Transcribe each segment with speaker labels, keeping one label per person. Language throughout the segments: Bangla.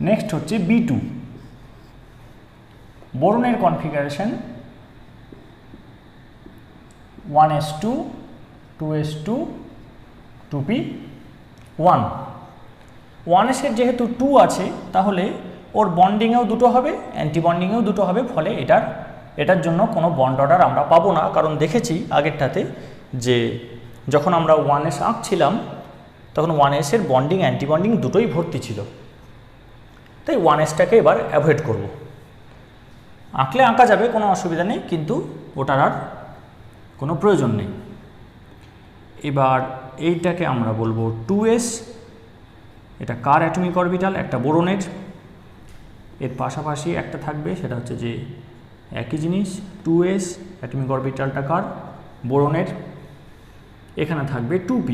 Speaker 1: নেক্সট হচ্ছে B2, বোরনের configuration 1s2 2s2 2p1। 1s এর যেহেতু 2 আছে তাহলে ওর বন্ডিংয়েও দুটো হবে, অ্যান্টি বন্ডিংয়েও দুটো হবে, ফলে এটার জন্য কোনো বন্ড অর্ডার আমরা পাবো না। কারণ দেখেছি আগেরটাতে যে যখন আমরা 1s আঁকছিলাম তখন 1s এর বন্ডিং অ্যান্টি বন্ডিং দুটোই ভর্তি ছিল, তাই 1sটাকে এবার অ্যাভয়েড করব। আঁকলে আঁকা যাবে, কোনো অসুবিধা নেই, কিন্তু ওটার আর কোনো প্রয়োজন নেই। এবার এইটাকে আমরা বলবো 2s, এটা কার অ্যাটমিক অরবিটাল? একটা বোরনের। এর পাশাপাশি একটা থাকবে, সেটা হচ্ছে যে একই জিনিস 2s, অ্যাটমিক অরবিটালটা কার? বোরনের। এখানে থাকবে 2p,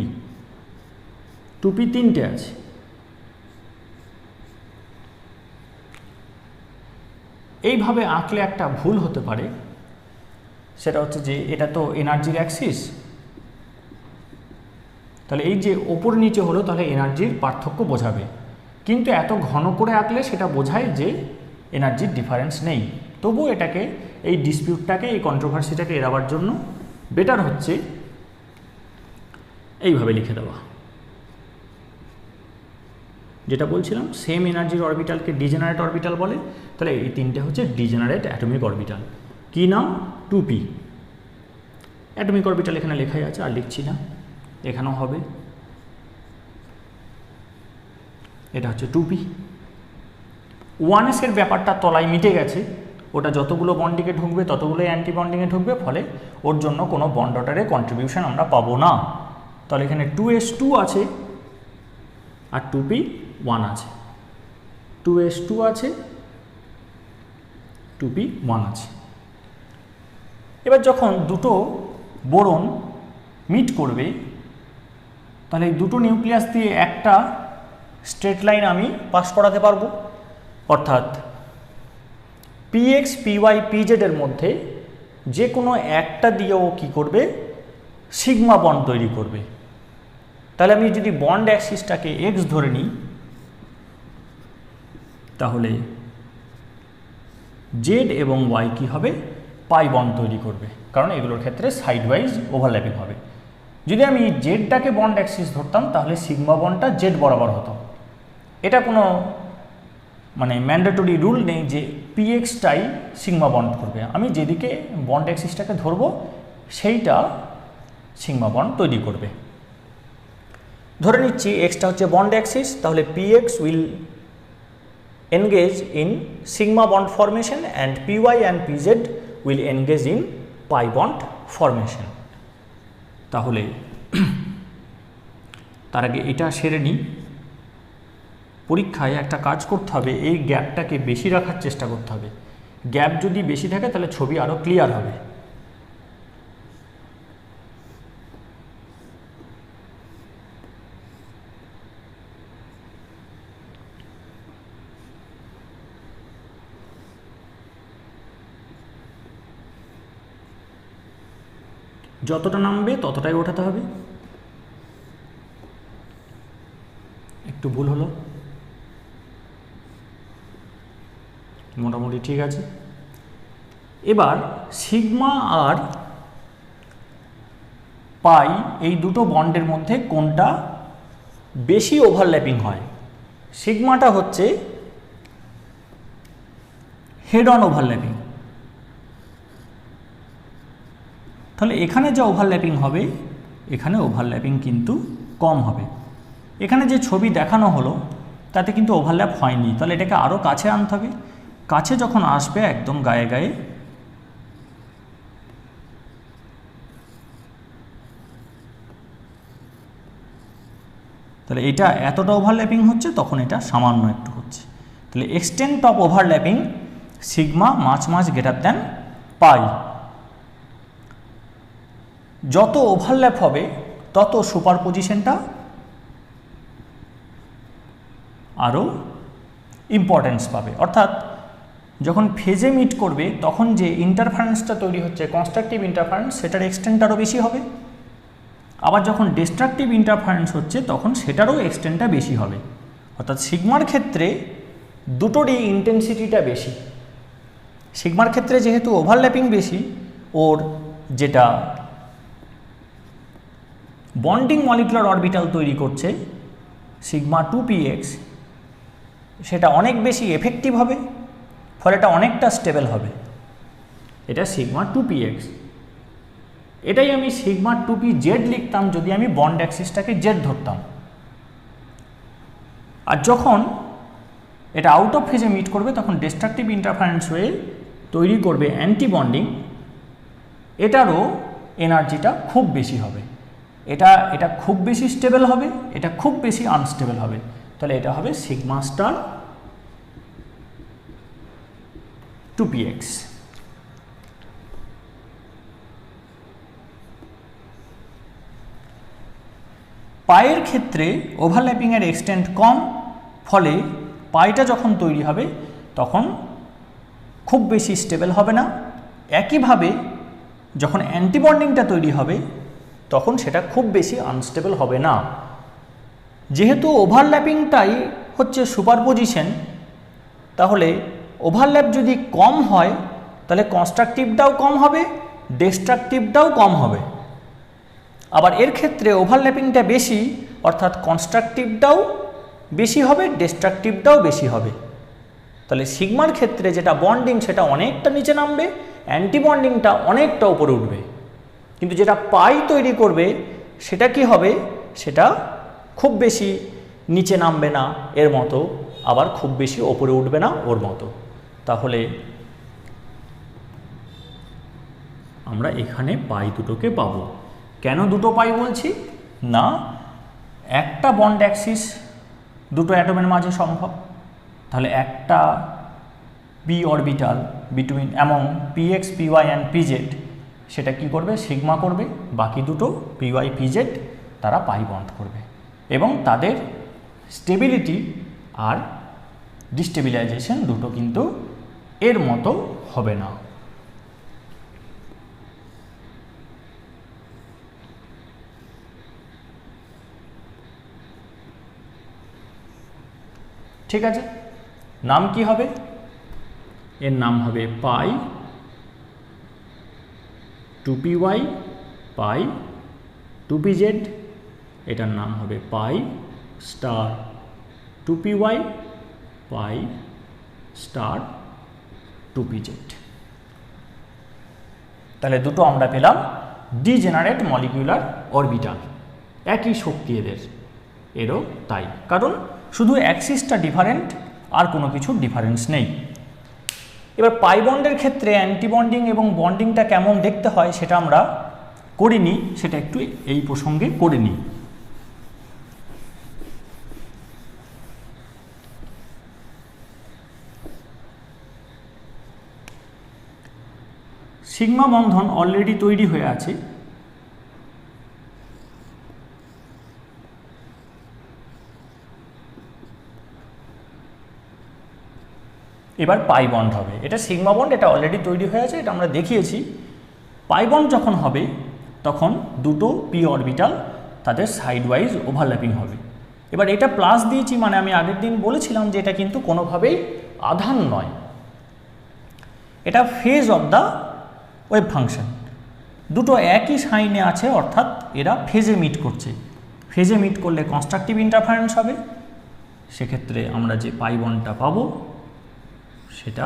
Speaker 1: 2p তিনটে আছে। এইভাবে আঁকলে একটা ভুল হতে পারে, সেটা হচ্ছে যে এটা তো এনার্জির অ্যাক্সিস, তাহলে এই যে ওপর নিচে হলো তাহলে এনার্জির পার্থক্য বোঝাবে, কিন্তু এত ঘন করে আঁকলে সেটা বোঝায় যে এনার্জির ডিফারেন্স নেই। তবু এটাকে, এই ডিসপিউটটাকে, এই কন্ট্রোভার্সিটাকে এড়াবার জন্য বেটার হচ্ছে এইভাবে লিখে দেওয়া। যেটা বলছিলাম, সেম এনার্জির অরবিটালকে ডিজেনারেট অরবিটাল বলে, তাহলে এই তিনটে হচ্ছে ডিজেনারেট অ্যাটমিক অরবিটাল। কী নাম? 2p। অ্যাটমিক অরবিটাল এখানে লেখাই আছে, আর লিখছি না, এখানেও হবে। এটা হচ্ছে 2p। 1s এর ব্যাপারটা তলায় মিটে গেছে, ওটা যতগুলো বন্ডিংয়ে ঢুকবে ততগুলোই অ্যান্টি বন্ডিংয়ে ঢুকবে, ফলে ওর জন্য কোনো বন্ড অর্ডারে কন্ট্রিবিউশন আমরা পাবো না। তাহলে এখানে 2s2 আছে আর 2p1 আছে, 2s2 আছে, 2p1 আছে। এবার যখন দুটো বোরন মিট করবে তাহলে এই দুটো নিউক্লিয়াস দিয়ে একটা স্ট্রেট লাইন আমি পাস করাতে পারবো, অর্থাৎ px py pz এর মধ্যে যে কোনো একটা দিয়েও কি করবে? সিগমা বন্ড তৈরি করবে। তাহলে আমি যদি বন্ড অ্যাক্সিসটাকে x ধরে নিই তাহলে z এবং y কি হবে? পাই বন্ড তৈরি করবে, কারণ এগুলোর ক্ষেত্রে সাইড ওয়াইজ ওভারল্যাপিং হবে। যদি আমি জেডটাকে বন্ড অ্যাক্সিস ধরতাম তাহলে সিগমা বন্ডটা জেড বরাবর হতো। এটা কোনো মানে ম্যান্ডেটরি রুল নেই যে পিএক্সটাই সিগমা বন্ড করবে। আমি যেদিকে বন্ড অ্যাক্সিসটাকে ধরবো সেইটা সিগমা বন্ড তৈরি করবে। ধরে নিচ্ছি এক্সটা হচ্ছে বন্ড অ্যাক্সিস, তাহলে PX will engage in sigma bond formation and PY and PZ will engage in pi bond formation. তাহলে তার আগে এটা সেরে নিই। পরীক্ষায় একটা কাজ করতে হবে, এই গ্যাপটাকে বেশি রাখার চেষ্টা করতে হবে। গ্যাপ যদি বেশি থাকে তাহলে ছবি আরও ক্লিয়ার হবে। যতটা নামবে ততটাই ওঠাতে হবে। একটু ভুল হলো, মোটামুটি ঠিক আছে। এবার সিগমা আর পাই এই দুটো বন্ডের মধ্যে কোনটা বেশি ওভারল্যাপিং হয়? সিগমাটা হচ্ছে হেড অন ওভারল্যাপিং, তাহলে এখানে যা ওভারল্যাপিং হবে এখানে ওভারল্যাপিং কিন্তু কম হবে। এখানে যে ছবি দেখানো হলো তাতে কিন্তু ওভারল্যাপ হয়নি, তাহলে এটাকে আরও কাছে আনতে হবে। কাছে যখন আসবে একদম গায়ে গায়ে, তাহলে এটা এতটা ওভারল্যাপিং হচ্ছে, তখন এটা সামান্য একটু হচ্ছে। তাহলে এক্সটেন্ট অফ ওভারল্যাপিং সিগমা মাছ গ্রেটার দ্যান পাই। যত ওভারল্যাপ হবে তত সুপারপজিশনটা আরও ইম্পর্টেন্স পাবে। অর্থাৎ যখন ফেজে মিট করবে তখন যে ইন্টারফারেন্সটা তৈরি হচ্ছে কনস্ট্রাকটিভ ইন্টারফারেন্স, সেটার এক্সটেন্ট আরও বেশি হবে। আবার যখন ডিস্ট্রাকটিভ ইন্টারফারেন্স হচ্ছে তখন সেটারও এক্সটেন্টটা বেশি হবে। অর্থাৎ সিগমার ক্ষেত্রে দুটোরই ইন্টেন্সিটিটা বেশি। সিগমার ক্ষেত্রে যেহেতু ওভারল্যাপিং বেশি, ওর যেটা বন্ডিং মলিকুলার অরবিটাল তৈরি করছে সিগমা 2px, সেটা অনেক বেশি এফেক্টিভ হবে, ফলে এটা অনেকটা স্টেবল হবে। এটা সিগমা 2px। এটাই আমি সিগমা 2pz লিখতাম যদি আমি বন্ড অ্যাক্সিসটাকে জেড ধরতাম। আর যখন এটা আউট অফ ফেজে মিট করবে তখন ডিস্ট্রাকটিভ ইন্টারফারেন্স হয়ে তৈরি করবে অ্যান্টি বন্ডিং, এটারও এনার্জিটা খুব বেশি হবে। এটা খুব বেশি স্টেবল হবে, এটা খুব বেশি আনস্টেবল হবে। তাহলে এটা হবে সিগমা স্টার 2px। পায়ের ক্ষেত্রে ওভারল্যাপিংয়ের এক্সটেন্ট কম, ফলে পাইটা যখন তৈরি হবে তখন খুব বেশি স্টেবল হবে না। একইভাবে যখন অ্যান্টিবন্ডিংটা তৈরি হবে তখন সেটা খুব বেশি আনস্টেবল হবে না। যেহেতু ওভারল্যাপিংটাই হচ্ছে সুপারপজিশন, তাহলে ওভারল্যাপ যদি কম হয় তাহলে কনস্ট্রাকটিভটাও কম হবে, ডিস্ট্রাকটিভটাও কম হবে। আবার এর ক্ষেত্রে ওভারল্যাপিংটা বেশি, অর্থাৎ কনস্ট্রাকটিভটাও বেশি হবে, ডিস্ট্রাকটিভটাও বেশি হবে। তাহলে সিগমার ক্ষেত্রে যেটা বন্ডিং সেটা অনেকটা নিচে নামবে, অ্যান্টিবন্ডিংটা অনেকটা উপরে উঠবে। কিন্তু যেটা পাই তৈরি করবে সেটা কি হবে, সেটা খুব বেশি নিচে নামবে না এর মতো, আবার খুব বেশি ওপরে উঠবে না ওর মতো। তাহলে আমরা এখানে পাই দুটোকে পাবো। কেন দুটো পাই বলছি না, একটা বন্ড অ্যাক্সিস দুটো অ্যাটমের মাঝে সম্ভব, তাহলে একটা P orbital between among px py and pz সেটা কি করবে, সিগমা করবে, বাকি দুটো py pz তারা পাই বন্ড করবে এবং তাদের স্টেবিলিটি আর ডিস্টেবিলাইজেশন দুটো কিন্তু এর মতো হবে না। ঠিক আছে, নাম কি হবে, এর নাম হবে পাই 2py পাই 2pz, এটার নাম হবে পাই স্টার 2py পাই স্টার 2pz। তাহলে দুটো আমরা পেলাম ডিজেনারেট মলিকিউলার অরবিটাল, একই শক্তি এরও তাই, কারণ শুধু অ্যাক্সিসটা ডিফারেন্ট, আর কোনো কিছু ডিফারেন্স নেই। এবার পাই বন্ডের ক্ষেত্রে অ্যান্টিবন্ডিং এবং বন্ডিংটা কেমন দেখতে হয় সেটা আমরা করিনি, সেটা একটু এই প্রসঙ্গে করে নিই। সিগমা বন্ধন অলরেডি তৈরি হয়ে আছে, এবার পাই বন্ড হবে। এটা সিগমা বন্ড, এটা অলরেডি তৈরি হয়ে আছে, এটা আমরা দেখিয়েছি। পাই বন্ড যখন হবে তখন দুটো পি অরবিটাল তাদের সাইড ওয়াইজ ওভারল্যাপিং হবে। এবার এটা প্লাস দিয়েছি মানে আমি আগের দিন বলেছিলাম যে এটা কিন্তু কোনোভাবেই আধান নয়, এটা phase of the wave function. দুটো একই সাইনে আছে, অর্থাৎ এরা ফেজে মিট করছে। ফেজে মিট করলে কনস্ট্রাকটিভ ইন্টারফারেন্স হবে, সেক্ষেত্রে আমরা যে পাই বন্ডটা পাবো সেটা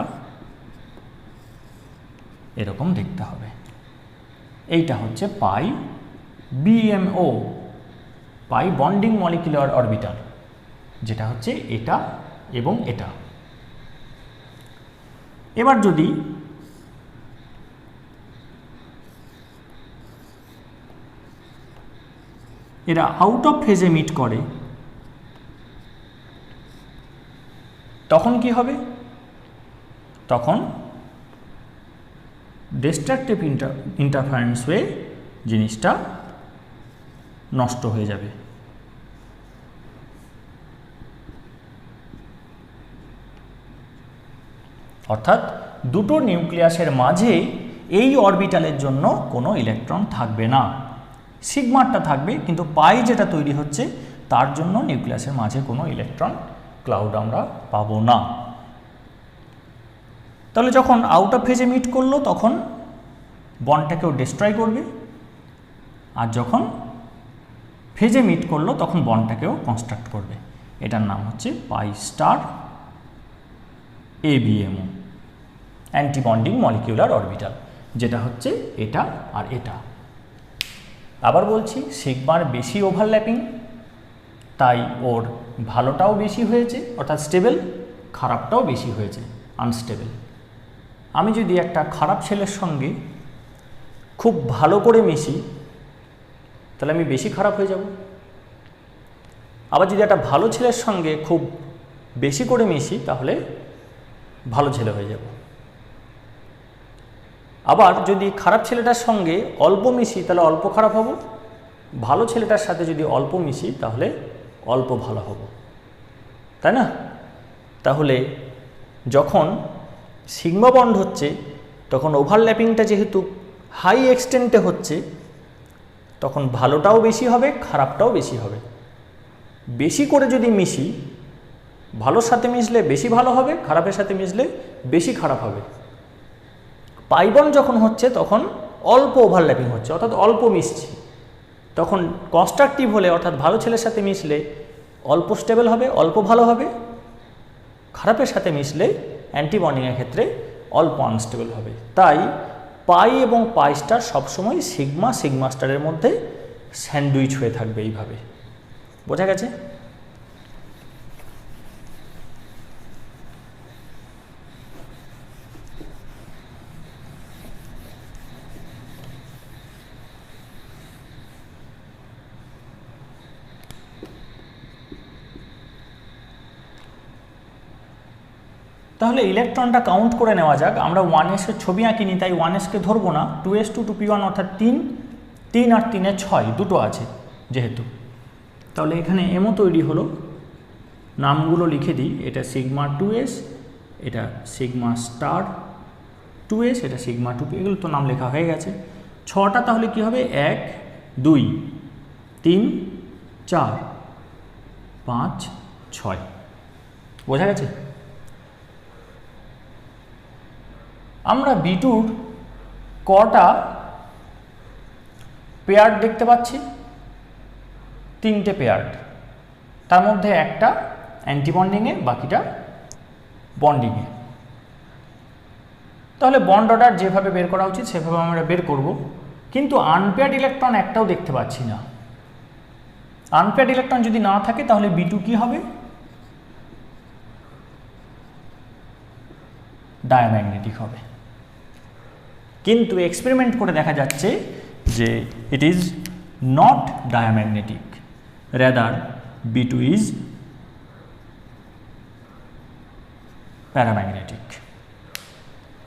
Speaker 1: এরকম দেখতে হবে। এইটা হচ্ছে পাই BMO, পাই বন্ডিং মলিকুলার অরবিটাল, যেটা হচ্ছে এটা এবং এটা। এবার যদি এরা আউট অফ ফেজে মিট করে তখন কি হবে, তখন ডিস্ট্রাকটিভ ইন্টারফারেন্স হয়ে জিনিসটা নষ্ট হয়ে যাবে। অর্থাৎ দুটো নিউক্লিয়াসের মাঝে এই অরবিটালের জন্য কোনো ইলেকট্রন থাকবে না, সিগমারটা থাকবে, কিন্তু পাই যেটা তৈরি হচ্ছে তার জন্য নিউক্লিয়াসের মাঝে কোনো ইলেকট্রন ক্লাউড আমরা পাবো না। তাহলে যখন আউট অফ ফেজে মিট করলো তখন বন্ডটাকেও ডিস্ট্রয় করবে, আর যখন ফেজে মিট করলো তখন বন্ডটাকেও কনস্ট্রাক্ট করবে। এটার নাম হচ্ছে pi star ABMO, anti bonding molecular orbital, যেটা হচ্ছে এটা আর এটা। আবার বলছি, সিগমার বেশি ওভারল্যাপিং, তাই ওর ভালোটাও বেশি হয়েছে অর্থাৎ স্টেবল, খারাপটাও বেশি হয়েছে আনস্টেবল। আমি যদি একটা খারাপ ছেলের সঙ্গে খুব ভালো করে মিশি তাহলে আমি বেশি খারাপ হয়ে যাব, আবার যদি একটা ভালো ছেলের সঙ্গে খুব বেশি করে মিশি তাহলে ভালো ছেলে হয়ে যাব। আবার যদি খারাপ ছেলেটার সঙ্গে অল্প মিশি তাহলে অল্প খারাপ হব, ভালো ছেলেটার সাথে যদি অল্প মিশি তাহলে অল্প ভালো হব, তাই না? তাহলে যখন সিগমা বন্ড হচ্ছে তখন ওভারল্যাপিংটা যেহেতু হাই এক্সটেন্টে হচ্ছে তখন ভালোটাও বেশি হবে, খারাপটাও বেশি হবে। বেশি করে যদি মিশি, ভালোর সাথে মিশলে বেশি ভালো হবে, খারাপের সাথে মিশলে বেশি খারাপ হবে। পাই বন্ড যখন হচ্ছে তখন অল্প ওভারল্যাপিং হচ্ছে অর্থাৎ অল্প মিশছি, তখন কনস্ট্রাকটিভ হলে অর্থাৎ ভালো ছেলের সাথে মিশলে অল্প স্টেবল হবে, অল্প ভালো হবে, খারাপের সাথে মিশলে অ্যান্টি বন্ডিংয়ের ক্ষেত্রে অল্প আনস্টেবল হবে। তাই পাই এবং পাই স্টার সবসময় সিগমা সিগমা স্টারের মধ্যে স্যান্ডউইচ হয়ে থাকবে এইভাবে। বোঝা গেছে? তাহলে ইলেকট্রনটা কাউন্ট করে নেওয়া যাক। আমরা 1s এর ছবি আঁকিনি তাই 1sকে ধরবো না, 2s টু 2p1 অর্থাৎ 3 আর 3 6 দুটো আছে যেহেতু। তাহলে এখানে এমও তৈরি হলো, নামগুলো লিখে দিই, এটা সিগমা 2s, এটা সিগমা স্টার 2s, এটা সিগমা 2p, এগুলো তো নাম লেখা হয়ে গেছে। 6টা তাহলে কি হবে? 1 2 3 4 5 6। বোঝা গেছে? আমরা B2-র কটা পেয়ার দেখতে পাচ্ছি? 3টে পেয়ার, তার মধ্যে একটা অ্যান্টিবন্ডিংয়ে, বাকিটা বন্ডিংয়ে। তাহলে বন্ড অর্ডার যেভাবে বের করা উচিত সেভাবে আমরা বের করব, কিন্তু আনপেয়ার্ড ইলেকট্রন একটাও দেখতে পাচ্ছি না। আনপেয়ার্ড ইলেকট্রন যদি না থাকে তাহলে B2 কি হবে? ডায়াম্যাগনেটিক হবে। কিন্তু এক্সপেরিমেন্ট করে দেখা যাচ্ছে যে it is not diamagnetic, rather B2 is paramagnetic.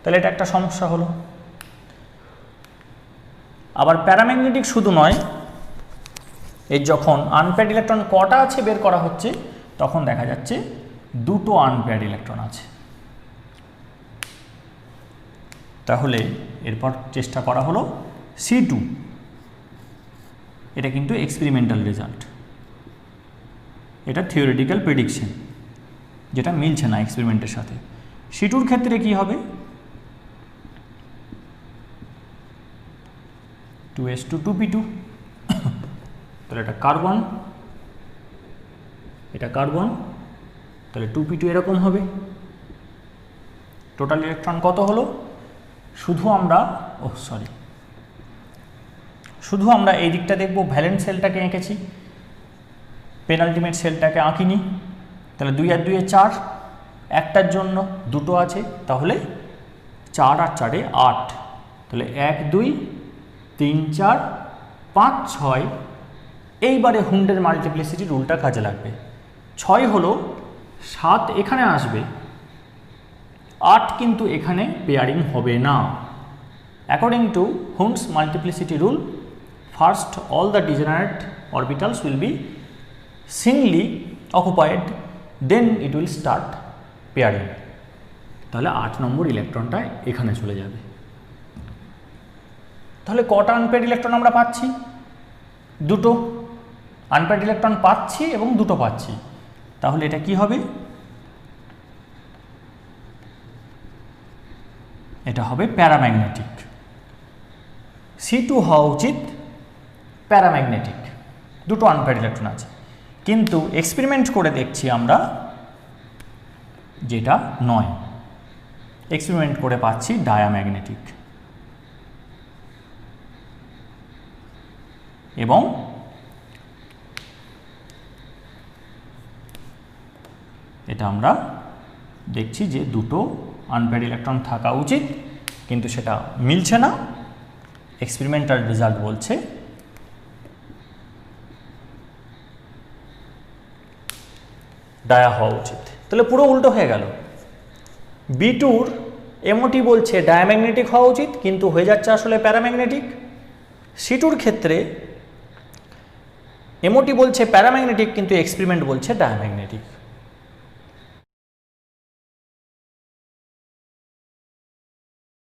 Speaker 1: তাহলে এটা একটা সমস্যা হলো। আবার প্যারাম্যাগনেটিক শুধু নয়, এই যখন আনপেয়ার্ড ইলেকট্রন কটা আছে বের করা হচ্ছে তখন দেখা যাচ্ছে দুটো আনপেয়ার্ড ইলেকট্রন আছে। তাহলে এরপর চেষ্টা করা হলো C2, এটা কিন্তু এক্সপেরিমেন্টাল রেজাল্ট, এটা থিওরিটিক্যাল প্রেডিকশন যেটা মিলছে না এক্সপেরিমেন্টের সাথে। C2-র ক্ষেত্রে কি হবে? 2s টু 2p2, তাহলে এটা কার্বন, এটা কার্বন, তাহলে 2p2 এরকম হবে। টোটাল ইলেকট্রন কত হলো? শুধু আমরা এই দিকটা দেখব, ভ্যালেন্স সেলটাকে এঁকেছি, পেনাল্টিমেট সেলটাকে আঁকিনি। তাহলে 2 আর 2 4, একটার জন্য দুটো আছে, তাহলে 4 আর 4 8, তাহলে 1 2 3 4 5 6। এইবারে হুন্ডের মাল্টিপ্লিসিটি রুলটা কাজে লাগবে। 6 হলো 7 এখানে আসবে, 8 কিন্তু এখানে পেয়ারিং হবে না। According to Hund's multiplicity rule, first all the degenerate orbitals will be singly occupied, then it will start pairing. তাহলে 8 নম্বর ইলেকট্রনটা এখানে চলে যাবে। তাহলে কটা আনপেয়ার্ড ইলেকট্রন আমরা পাচ্ছি? দুটো আনপেয়ার্ড ইলেকট্রন পাচ্ছি এবং দুটো পাচ্ছি। তাহলে এটা কি হবে? এটা হবে প্যারাম্যাগনেটিক। C2 হওয়া উচিত প্যারাম্যাগনেটিক, দুটো আনপেয়ার্ড ইলেকট্রন আছে, কিন্তু এক্সপেরিমেন্ট করে দেখছি আমরা যেটা নয়, এক্সপেরিমেন্ট করে পাচ্ছি ডায়াম্যাগনেটিক। এবং এটা আমরা দেখছি যে দুটো আনপেয়ার্ড ইলেকট্রন থাকা উচিত, কিন্তু সেটা মিলছে না। এক্সপেরিমেন্টাল রেজাল্ট বলছে ডায়া হওয়া উচিত। তাহলে পুরো উল্টো হয়ে গেল। B2-র MOT বলছে ডায়াম্যাগনেটিক হওয়া উচিত, কিন্তু হয়ে যাচ্ছে আসলে প্যারাম্যাগনেটিক। C2-র ক্ষেত্রে MOT বলছে প্যারাম্যাগনেটিক, কিন্তু এক্সপেরিমেন্ট বলছে ডায়াম্যাগনেটিক।